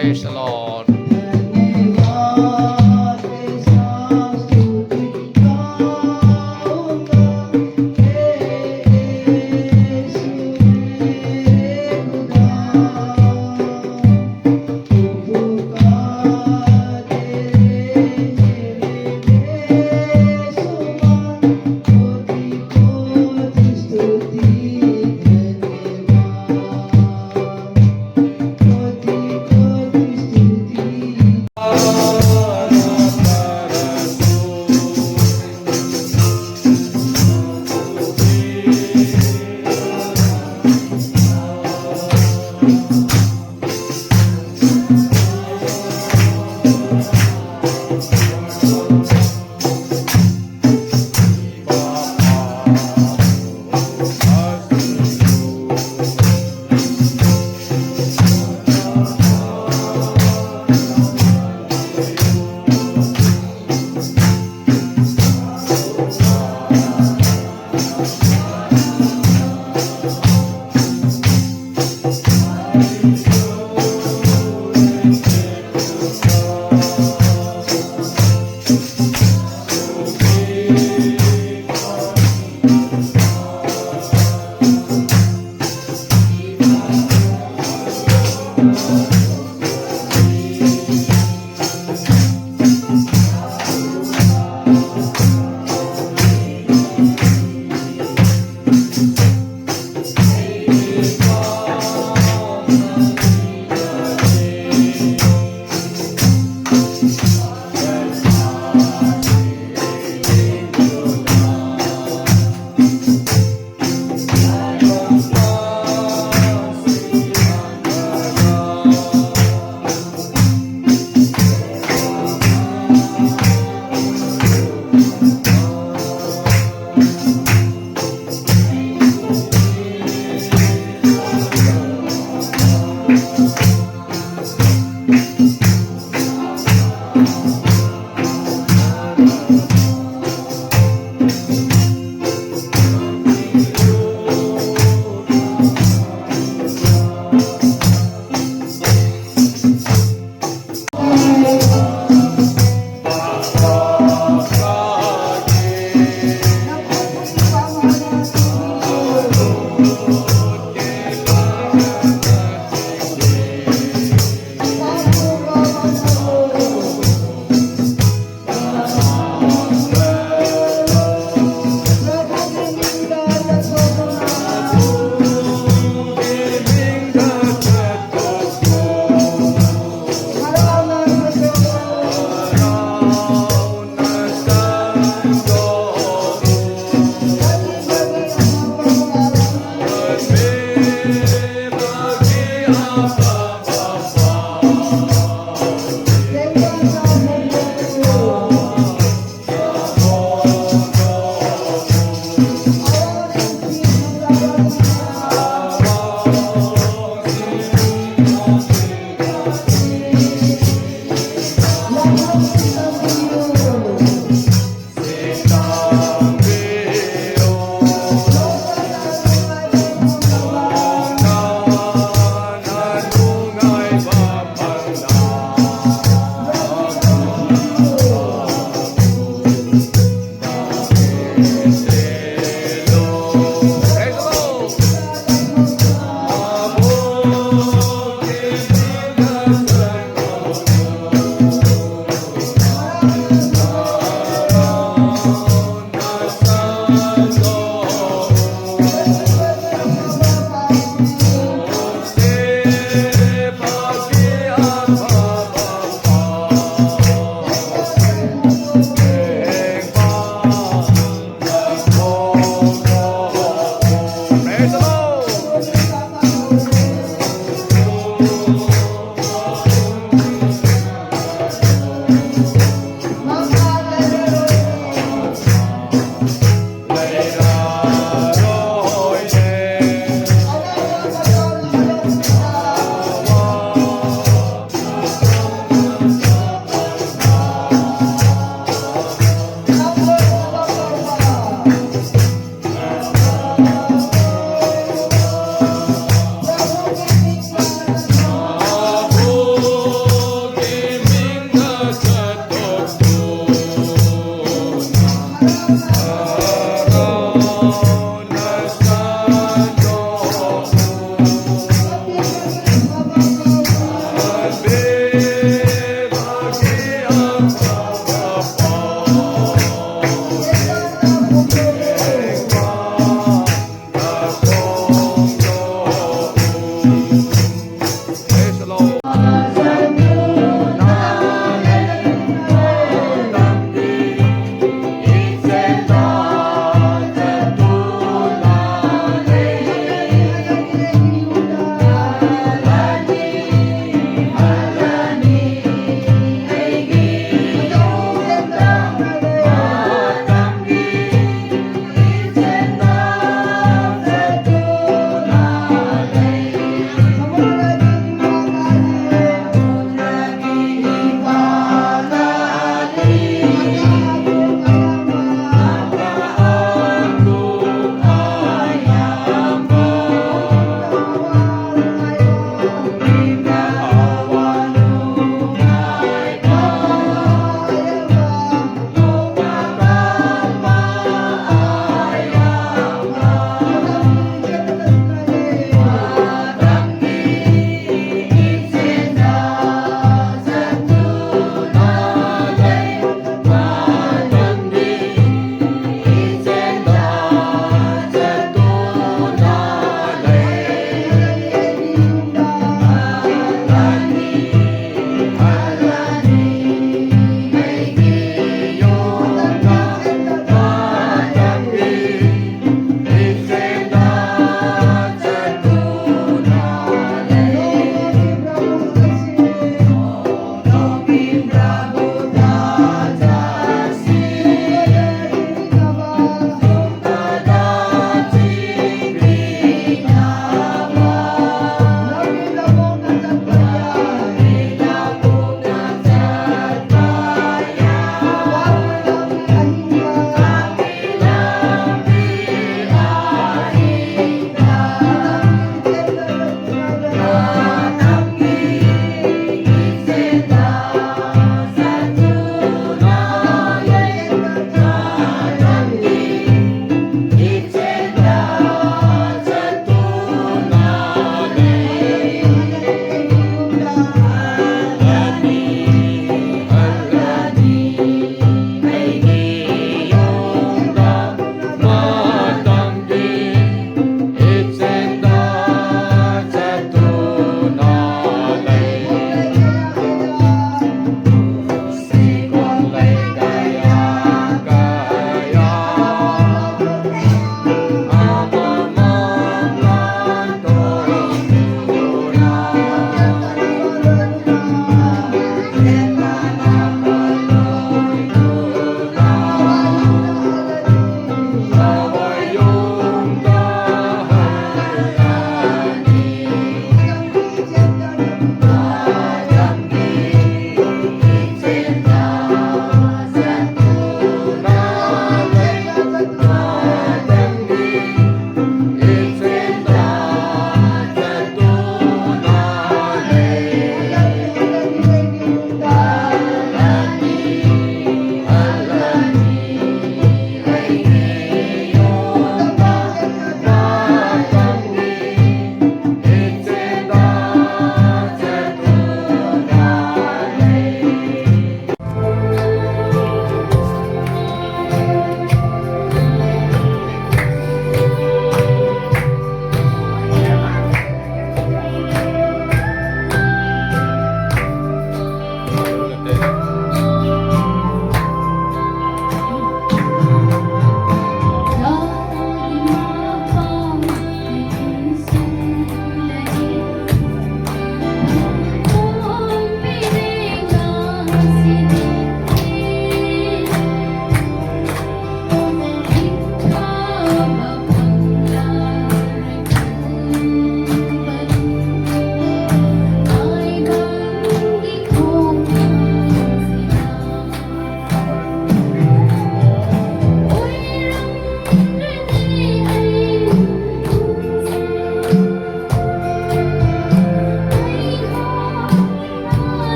Praise the Lord. धन्यवाद ऐसा स्तुति गाऊंगा हे यीशु मेरे खुदा तू पुकारे मेरे बेसुमार कोटि कोटि स्तुति धन्यवाद कोटि कोटि स्तुति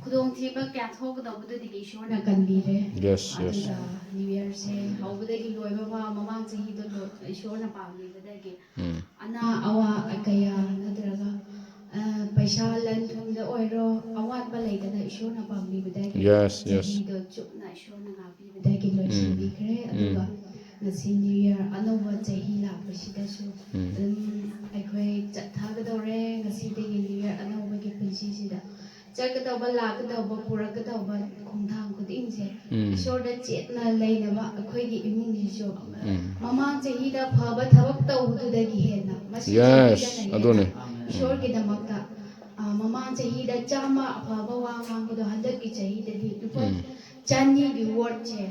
ꯈꯨꯗꯣꯡꯊꯤꯕ ꯀꯌꯥ ꯊꯣꯛꯀꯗꯧꯕꯗꯨꯗꯒꯤ ꯏꯁꯣꯔꯅ ꯀꯟꯕꯤꯔꯦ Yes, yes. ꯑꯗꯨꯒ ꯅ꯭ꯌꯨ ꯏꯌꯔꯁꯦ ꯍꯧꯕꯗꯒꯤ ꯂꯣꯏꯕ ꯐꯥꯎ ꯃꯃꯥꯡ ꯆꯍꯤꯗꯣ ꯏꯁꯣꯔꯅ ꯄꯥꯝꯕꯤꯕꯗꯒꯤ ꯑꯅꯥ ꯑꯋꯥ ꯀꯌꯥ ꯅꯠꯇ꯭ꯔꯒ ꯄꯩꯁꯥ ꯂꯟ ꯊꯨꯝꯗ ꯑꯣꯏꯔꯣ ꯑꯋꯥꯠꯄ ꯂꯩꯇꯅ ꯏꯁꯣꯔꯅ ꯄꯥꯝꯕꯤꯕꯗꯒꯤ Yes, yes. ꯆꯍꯤꯗꯣ ꯆꯨꯞꯅ ꯏꯁꯣꯔꯅ ꯉꯥꯛꯄꯤꯕꯗꯒꯤ ꯂꯣꯏꯁꯤꯟꯕꯤꯈ꯭ꯔꯦ ꯑꯗꯨꯒ ꯉꯁꯤ ꯅ꯭ꯌꯨ ꯏꯌꯔ ꯑꯅꯧꯕ ꯆꯍꯤ ꯂꯥꯛꯄꯁꯤꯗꯁꯨ ꯑꯗꯨꯝ ꯑꯩꯈꯣꯏ ꯆꯠꯊꯒꯗꯧꯔꯦ ꯉꯁꯤꯗꯒꯤ ꯅ꯭ꯌꯨ ꯏꯌꯔ ꯑꯅꯧꯕꯒꯤ ꯄꯨꯟꯁꯤꯁꯤꯗ ꯆꯠꯀꯗꯧꯕ ꯂꯥꯛꯀꯗꯧꯕ ꯄꯨꯔꯛꯀꯗꯧꯕ ꯈꯣꯡꯊꯥꯡ ꯈꯨꯗꯤꯡꯁꯦ ꯏꯁꯣꯔꯗ ꯆꯦꯠꯅ ꯂꯩꯅꯕ ꯑꯩꯈꯣꯏꯒꯤ ꯏꯃꯨꯡꯁꯤꯁꯨ ꯃꯃꯥꯡ ꯆꯍꯤꯗ ꯐꯕ ꯊꯕꯛ ꯇꯧꯕꯗꯨꯗꯒꯤ ꯍꯦꯟꯅ Yes, adone. ꯏꯁꯣꯔꯒꯤꯗꯃꯛꯇ ꯃꯃꯥꯡ ꯆꯍꯤꯗ ꯆꯥꯝꯃ ꯑꯐꯕ ꯋꯥ ꯉꯥꯡꯕꯗꯣ ꯍꯟꯗꯛꯀꯤ ꯆꯍꯤꯗꯗꯤ ꯂꯨꯄꯥ ꯆꯅꯤꯒꯤ ꯋꯥꯔꯗꯁꯦ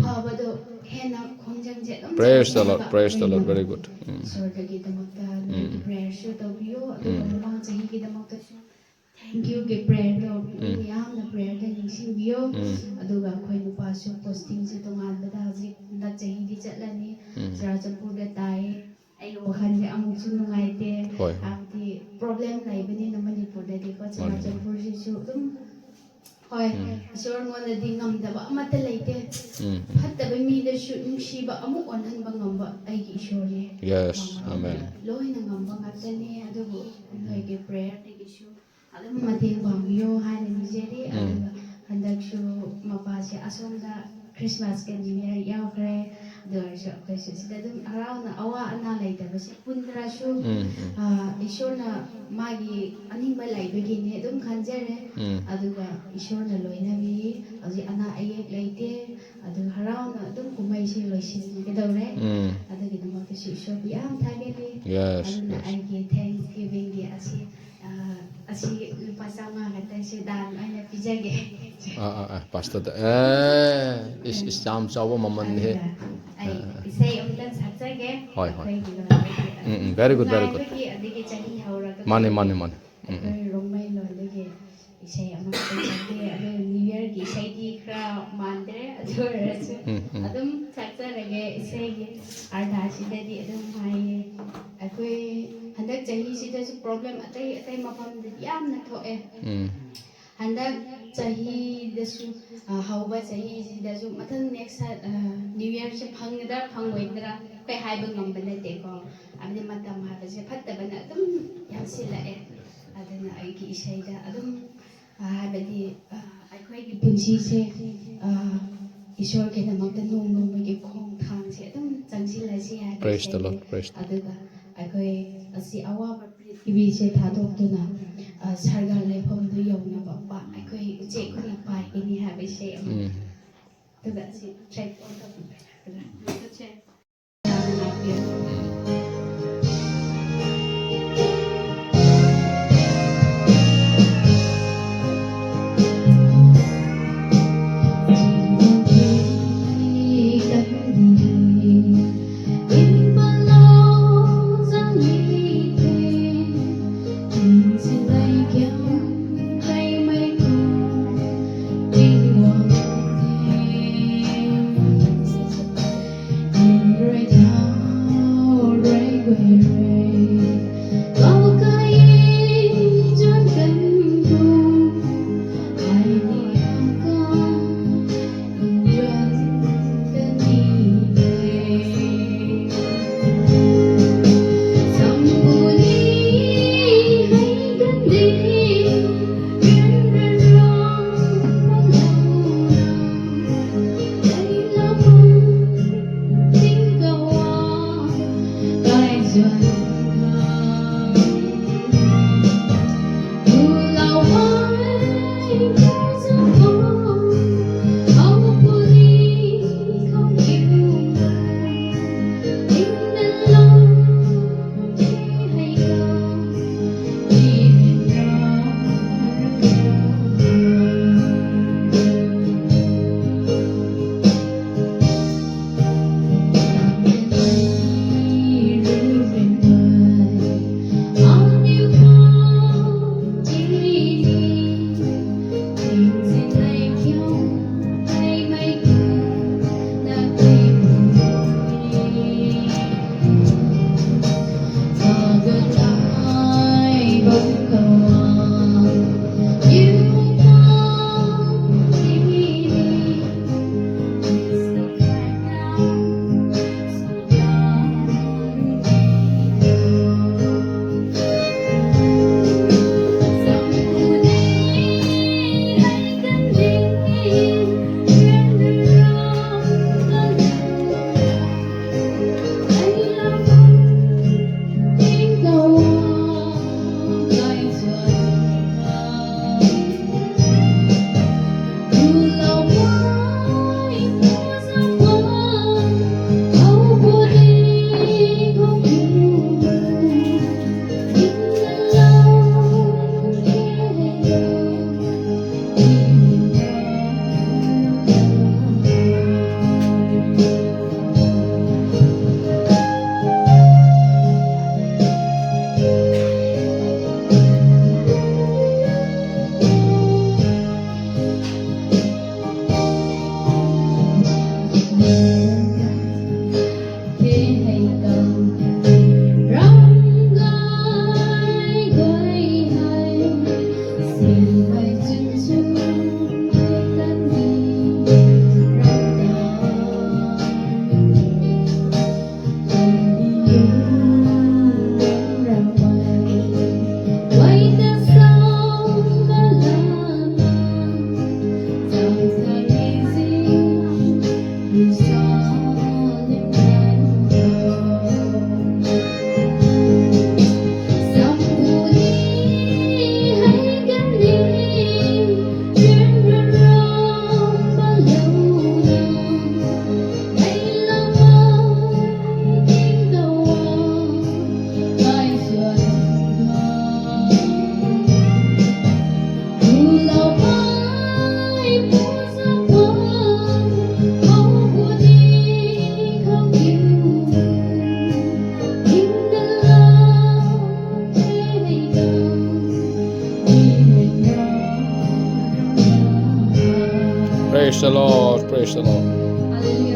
ꯐꯕꯗꯣ ꯍꯦꯟꯅ ꯈꯣꯡꯖꯪꯁꯦ ꯑꯗꯨꯝ Praise the Lord, praise the Lord, very good. ꯏꯁꯣꯔꯗꯒꯤꯗꯃꯛꯇ ꯅꯣꯏꯒꯤ ꯄ꯭ꯔꯦꯌꯔꯁꯨ ꯇꯧꯕꯤꯌꯣ ꯑꯗꯨꯒ ꯃꯃꯥꯡ ꯆꯍꯤꯒꯤꯗꯃꯛꯇꯁꯨ ꯊꯦꯡꯛ ꯌꯨꯒꯤ ꯄ꯭ꯔꯦꯌꯔꯗꯣ ꯃꯌꯥꯝꯅ ꯄ꯭ꯔꯦꯌꯔꯗ ꯅꯤꯡꯁꯤꯡꯕꯤꯌꯣ ꯑꯗꯨꯒ ꯑꯩꯈꯣꯏ ꯅꯨꯄꯥꯁꯨ ꯄꯣꯁꯇꯤꯡꯁꯦ ꯇꯣꯉꯥꯟꯕꯗ ꯍꯧꯖꯤꯛ ꯍꯟꯗꯛ ꯆꯍꯤꯗꯤ ꯆꯠꯂꯅꯤ ꯆꯨꯔꯥꯆꯥꯟꯄꯨꯔꯗ ꯇꯥꯏꯌꯦ ꯑꯩꯒꯤ ꯋꯥꯈꯜꯁꯦ ꯑꯃꯨꯛꯁꯨ ꯅꯨꯡꯉꯥꯏꯇꯦ ꯍꯥꯏꯕꯗꯤ ꯄ꯭ꯔꯣꯕ꯭ꯂꯦꯝ ꯂꯩꯕꯅꯤꯅ ꯃꯅꯤꯄꯨꯔꯗꯗꯤꯀꯣ ꯆꯨꯔꯥꯆꯥꯟꯄꯨꯔꯁꯤꯁꯨ ꯑꯗꯨꯝ ꯍꯣꯏ ꯏꯁꯣꯔꯉꯣꯟꯗꯗꯤ ꯉꯝꯗꯕ ꯑꯃꯠꯇ ꯂꯩꯇꯦ ꯐꯠꯇꯕ ꯃꯤꯗꯁꯨ ꯅꯨꯡꯁꯤꯕ ꯑꯃꯨꯛ ꯑꯣꯟꯍꯟꯕ ꯉꯝꯕ ꯑꯩꯒꯤ ꯏꯁꯣꯔꯅꯦ Yes, amen. ꯂꯣꯏꯅ ꯉꯝꯕ ꯉꯥꯛꯇꯅꯦ ꯑꯗꯨꯕꯨ ꯅꯣꯏꯒꯤ ꯄ꯭ꯔꯦꯌꯔꯗꯒꯤꯁꯨ ꯑꯗꯨꯝ ꯃꯇꯦꯡ ꯄꯥꯡꯕꯤꯌꯣ ꯍꯥꯏꯅ ꯅꯤꯖꯔꯤ ꯑꯗꯨꯒ ꯍꯟꯗꯛꯁꯨ ꯃꯄꯥꯁꯦ ꯑꯁꯣꯝꯗ ꯈ꯭ꯔꯤꯁꯃꯥꯁꯀ ꯅ꯭ꯌꯨ ꯏꯌꯔ ꯌꯥꯎꯈ꯭ꯔꯦ ꯑꯗꯨ ꯑꯣꯏꯔꯁꯨ ꯑꯩꯈꯣꯏꯁꯨ ꯁꯤꯗ ꯑꯗꯨꯝ ꯍꯔꯥꯎꯅ ꯑꯋꯥ ꯑꯅꯥ ꯂꯩꯇꯕꯁꯦ ꯄꯨꯟꯗ꯭ꯔꯁꯨ ꯏꯁꯣꯔꯅ ꯃꯥꯒꯤ ꯑꯅꯤꯡꯕ ꯂꯩꯕꯒꯤꯅꯦ ꯑꯗꯨꯝ ꯈꯟꯖꯔꯦ ꯑꯗꯨꯒ ꯏꯁꯣꯔꯅ ꯂꯣꯏꯅꯕꯤ ꯍꯧꯖꯤꯛ ꯑꯅꯥ ꯑꯌꯦꯛ ꯂꯩꯇꯦ ꯑꯗꯨꯒ ꯍꯔꯥꯎꯅ ꯑꯗꯨꯝ ꯀꯨꯝꯍꯩꯁꯦ ꯂꯣꯏꯁꯤꯟꯒꯗꯧꯔꯦ ꯑꯗꯨꯒꯤꯗꯃꯛꯇꯁꯨ ꯏꯁꯣꯔꯕꯨ ꯌꯥꯝ ꯊꯥꯒꯠꯂꯤ ꯑꯗꯨꯅ ꯑꯩꯒꯤ ꯊꯦꯡꯛꯁ ꯒꯤꯚꯤꯡꯒꯤ ꯑꯁꯤ ꯂꯨꯄꯥ 500 ꯈꯛꯇꯪꯁꯦ ꯗꯥꯟ ꯑꯣꯏꯅ ꯄꯤꯖꯒꯦ Pastor, is jam chawa maman he. ꯑꯩ ꯏꯁꯩ ꯑꯃꯇꯪ ꯁꯛꯆꯒꯦ Hoi, hoi. ꯑꯩꯈꯣꯏꯒꯤ ꯂꯣꯟꯗꯒꯤ Very good, very good. ꯅꯨꯡꯉꯥꯏꯕꯒꯤ ꯑꯗꯒꯤ ꯆꯍꯤ ꯍꯧꯔꯒ Mane, mane, mane. ꯑꯩꯈꯣꯏ ꯔꯣꯡꯃꯩ ꯂꯣꯟꯗꯒꯤ ꯏꯁꯩ ꯑꯃ ꯁꯛꯆꯒꯦ ꯑꯗꯨ ꯅ꯭ꯌꯨ ꯏꯌꯔꯒꯤ ꯏꯁꯩꯗꯤ ꯈꯔ ꯃꯥꯟꯗ꯭ꯔꯦ ꯑꯗꯨ ꯑꯣꯏꯔꯁꯨ ꯑꯗꯨꯝ ꯁꯛꯆꯔꯒꯦ ꯏꯁꯩꯒꯤ ꯑꯥꯔꯊꯥꯁꯤꯗꯗꯤ ꯑꯗꯨꯝ ꯍꯥꯏꯌꯦ ꯑꯩꯈꯣই ꯍꯟꯗꯛ ꯆꯍꯤꯁꯤꯗꯁꯨ ꯄ꯭ꯔꯣꯕ꯭ꯂꯦꯝ ꯑꯇꯩ ꯑꯇꯩ ꯃꯐꯝꯗꯗꯤ ꯌꯥꯝꯅ ꯊꯣꯛꯑꯦ ꯍꯟꯗꯛ ꯆꯍꯤꯗꯁꯨ ꯍꯧꯕ ꯆꯍꯤꯁꯤꯗꯁꯨ ꯃꯊꯪ ꯅꯦꯛꯁ ꯅ꯭ꯌꯨ ꯏꯌꯔꯁꯦ ꯐꯪꯒꯗ꯭ꯔꯥ ꯐꯪꯉꯣꯏꯗ꯭ꯔꯥ ꯑꯩꯈꯣꯏ ꯍꯥꯏꯕ ꯉꯝꯕ ꯅꯠꯇꯦꯀꯣ ꯍꯥꯏꯕꯗꯤ ꯃꯇꯝ ꯍꯥꯏꯕꯁꯦ ꯐꯠꯇꯕꯅ ꯑꯗꯨꯝ ꯌꯥꯝꯁꯤꯜꯂꯛꯑꯦ ꯑꯗꯨꯅ ꯑꯩꯒꯤ ꯏꯁꯩꯗ ꯑꯗꯨꯝ ꯍꯥꯏꯕꯗꯤ ꯑꯩꯈꯣꯏꯒꯤ ꯄꯨꯟꯁꯤꯁꯦ ꯏꯁꯣꯔꯒꯤꯗꯃꯛꯇ ꯅꯣꯡꯃꯒꯤ ꯈꯣꯡꯊꯥꯡꯁꯦ ꯑꯗꯨꯝ ꯆꯪꯁꯤꯜꯂꯁꯤ ꯍꯥꯏꯕ Praise the Lord, ꯏꯁꯩꯅꯤ praise the Lord. ꯑꯗꯨꯒ ꯑꯩꯈꯣꯏ ꯑꯁꯤ ꯑꯋꯥꯕ ꯄ꯭ꯔꯤꯊꯤꯕꯤꯁꯦ ꯊꯥꯗꯣꯛꯇꯨꯅ ꯁꯔꯒ ꯂꯩꯐꯝꯗꯨ ꯌꯧꯅꯕ ꯑꯩꯈꯣꯏ ꯎꯆꯦꯛꯈꯨꯅ ꯄꯥꯏꯒꯅꯤ ꯍꯥꯏꯕ ꯏꯁꯩ ꯑꯃ ꯑꯗꯨꯒ ꯑꯁꯤ ꯇ꯭ꯔꯦꯛ ꯑꯣꯟ ꯇꯧꯕꯤꯕ ꯌꯥꯝꯅ ꯉꯥꯛꯄꯤꯌꯨ Praise the Lord. Praise the Lord. Hallelujah.